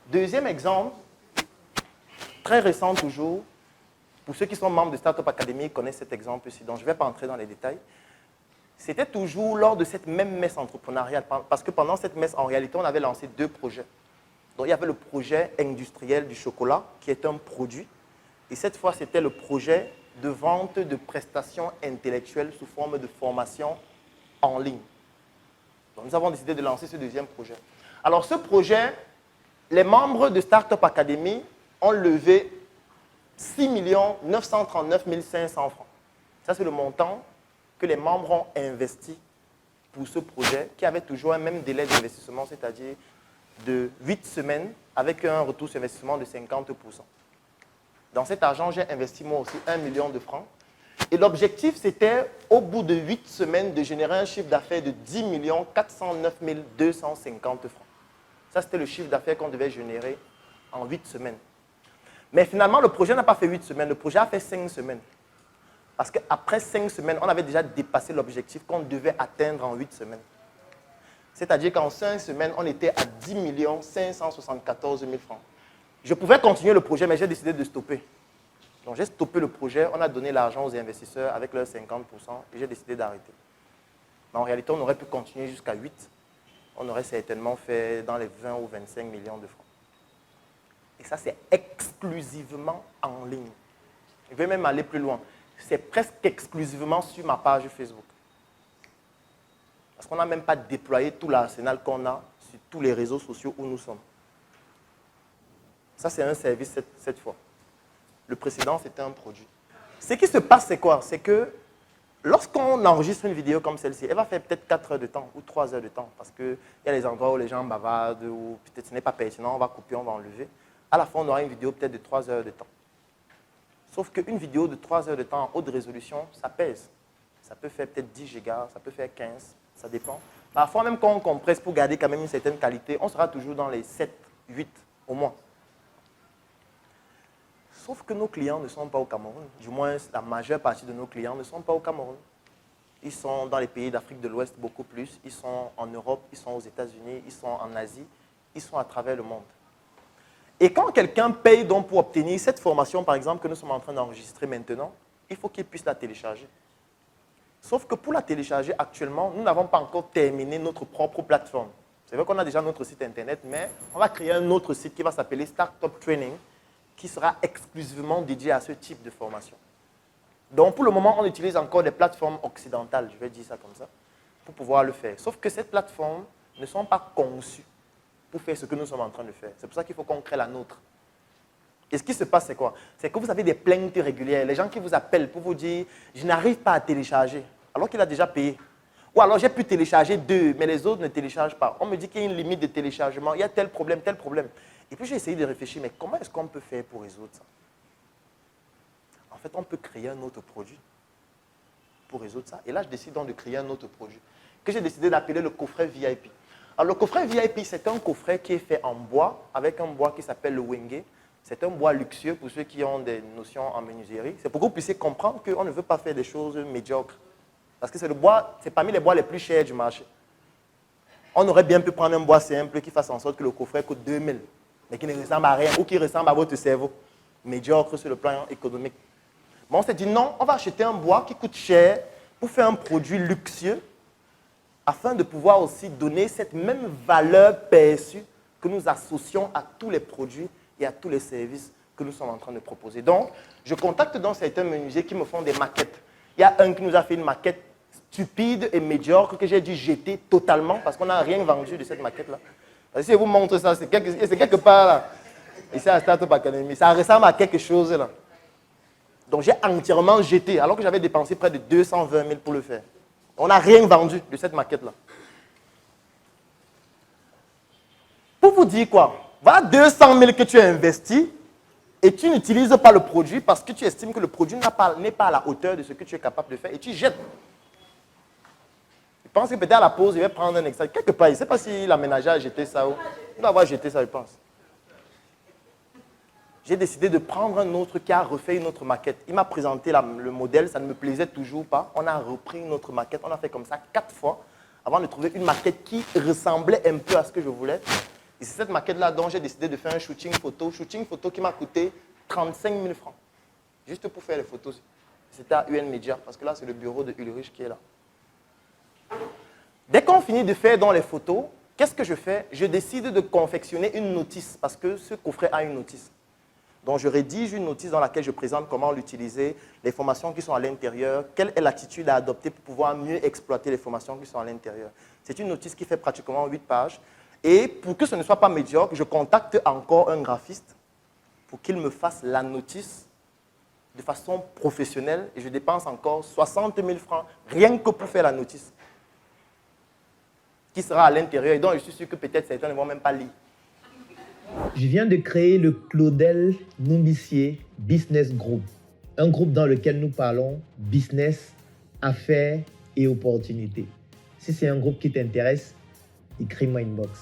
Deuxième exemple, très récent toujours, pour ceux qui sont membres de Startup Academy connaissent cet exemple ici, donc je ne vais pas entrer dans les détails. C'était toujours lors de cette même messe entrepreneuriale, parce que pendant cette messe, en réalité, on avait lancé 2 projets. Donc, il y avait le projet industriel du chocolat, qui est un produit, et cette fois, c'était le projet de vente de prestations intellectuelles sous forme de formation en ligne. Donc, nous avons décidé de lancer ce deuxième projet. Alors, ce projet, les membres de Startup Academy ont levé 6 939 500 francs. Ça, c'est le montant que les membres ont investi pour ce projet, qui avait toujours un même délai d'investissement, c'est-à-dire de 8 semaines, avec un retour sur investissement de 50%. Dans cet argent, j'ai investi moi aussi 1 million de francs. Et l'objectif, c'était, au bout de 8 semaines, de générer un chiffre d'affaires de 10 409 250 francs. Ça, c'était le chiffre d'affaires qu'on devait générer en 8 semaines. Mais finalement, le projet n'a pas fait 8 semaines, le projet a fait 5 semaines. Parce qu'après 5 semaines, on avait déjà dépassé l'objectif qu'on devait atteindre en 8 semaines. C'est-à-dire qu'en 5 semaines, on était à 10 574 000 francs. Je pouvais continuer le projet, mais j'ai décidé de stopper. Donc j'ai stoppé le projet, on a donné l'argent aux investisseurs avec leurs 50% et j'ai décidé d'arrêter. Mais en réalité, on aurait pu continuer jusqu'à 8. On aurait certainement fait dans les 20 ou 25 millions de francs. Et ça, c'est exclusivement en ligne. Je vais même aller plus loin. C'est presque exclusivement sur ma page Facebook. Parce qu'on n'a même pas déployé tout l'arsenal qu'on a sur tous les réseaux sociaux où nous sommes. Ça, c'est un service cette fois. Le précédent, c'était un produit. Ce qui se passe, c'est quoi? C'est que lorsqu'on enregistre une vidéo comme celle-ci, elle va faire peut-être 4 heures de temps ou 3 heures de temps parce qu'il y a des endroits où les gens bavardent ou peut-être ce n'est pas pertinent, on va couper, on va enlever. À la fin, on aura une vidéo peut-être de 3 heures de temps. Sauf qu'une vidéo de 3 heures de temps en haute résolution, ça pèse. Ça peut faire peut-être 10 gigas, ça peut faire 15, ça dépend. Parfois, même quand on compresse pour garder quand même une certaine qualité, on sera toujours dans les 7, 8 au moins. Sauf que nos clients ne sont pas au Cameroun. Du moins, la majeure partie de nos clients ne sont pas au Cameroun. Ils sont dans les pays d'Afrique de l'Ouest beaucoup plus. Ils sont en Europe, ils sont aux États-Unis, ils sont en Asie, ils sont à travers le monde. Et quand quelqu'un paye donc pour obtenir cette formation, par exemple, que nous sommes en train d'enregistrer maintenant, il faut qu'il puisse la télécharger. Sauf que pour la télécharger actuellement, nous n'avons pas encore terminé notre propre plateforme. C'est vrai qu'on a déjà notre site internet, mais on va créer un autre site qui va s'appeler Startup Training, qui sera exclusivement dédié à ce type de formation. Donc pour le moment, on utilise encore des plateformes occidentales, je vais dire ça comme ça, pour pouvoir le faire. Sauf que ces plateformes ne sont pas conçues pour faire ce que nous sommes en train de faire. C'est pour ça qu'il faut qu'on crée la nôtre. Et ce qui se passe, c'est quoi? C'est que vous avez des plaintes régulières. Les gens qui vous appellent pour vous dire « je n'arrive pas à télécharger », alors qu'il a déjà payé. Ou alors j'ai pu télécharger 2, mais les autres ne téléchargent pas. On me dit qu'il y a une limite de téléchargement, il y a tel problème, tel problème. Et puis j'ai essayé de réfléchir, mais comment est-ce qu'on peut faire pour résoudre ça? En fait, on peut créer un autre produit pour résoudre ça. Et là, je décide donc de créer un autre produit que j'ai décidé d'appeler le coffret VIP. Alors, le coffret VIP, c'est un coffret qui est fait en bois, avec un bois qui s'appelle le Wenge. C'est un bois luxueux pour ceux qui ont des notions en menuiserie. C'est pour que vous puissiez comprendre qu'on ne veut pas faire des choses médiocres. Parce que c'est le bois, c'est parmi les bois les plus chers du marché. On aurait bien pu prendre un bois simple qui fasse en sorte que le coffret coûte 2 000, mais qui ne ressemble à rien ou qui ressemble à votre cerveau. Médiocre sur le plan économique. Mais on s'est dit non, on va acheter un bois qui coûte cher pour faire un produit luxueux afin de pouvoir aussi donner cette même valeur perçue que nous associons à tous les produits et à tous les services que nous sommes en train de proposer. Donc, je contacte donc certains menuisiers qui me font des maquettes. Il y a un qui nous a fait une maquette stupide et médiocre que j'ai dû jeter totalement parce qu'on n'a rien vendu de cette maquette-là. Si je vous montre ça, c'est quelque part là, ici à Startup Academy, ça ressemble à quelque chose là. Donc j'ai entièrement jeté, alors que j'avais dépensé près de 220 000 pour le faire. On n'a rien vendu de cette maquette-là. Pour vous dire quoi? Voilà 200 000 que tu as investi et tu n'utilises pas le produit parce que tu estimes que le produit n'est pas à la hauteur de ce que tu es capable de faire et tu jettes. Je pense que peut-être à la pause, il va prendre un extrait. Quelque part, je ne sais pas si l'aménageur a jeté ça ou... Il doit avoir jeté ça, je pense. J'ai décidé de prendre un autre qui a refait une autre maquette. Il m'a présenté le modèle, ça ne me plaisait toujours pas. On a repris une autre maquette, on a fait comme ça 4 fois avant de trouver une maquette qui ressemblait un peu à ce que je voulais. Et c'est cette maquette-là dont j'ai décidé de faire un shooting photo qui m'a coûté 35 000 francs, juste pour faire les photos. C'était à UN Media, parce que là, c'est le bureau de Ulrich qui est là. Dès qu'on finit de faire dans les photos, qu'est-ce que je fais? Je décide de confectionner une notice, parce que ce coffret a une notice. Donc, je rédige une notice dans laquelle je présente comment l'utiliser, les formations qui sont à l'intérieur, quelle est l'attitude à adopter pour pouvoir mieux exploiter les formations qui sont à l'intérieur. C'est une notice qui fait pratiquement 8 pages. Et pour que ce ne soit pas médiocre, je contacte encore un graphiste pour qu'il me fasse la notice de façon professionnelle et je dépense encore 60 000 francs rien que pour faire la notice qui sera à l'intérieur et dont je suis sûr que peut-être certains ne vont même pas lire. Je viens de créer le Claudel Numbissier Business Group, un groupe dans lequel nous parlons business, affaires et opportunités. Si c'est un groupe qui t'intéresse, écris-moi inbox.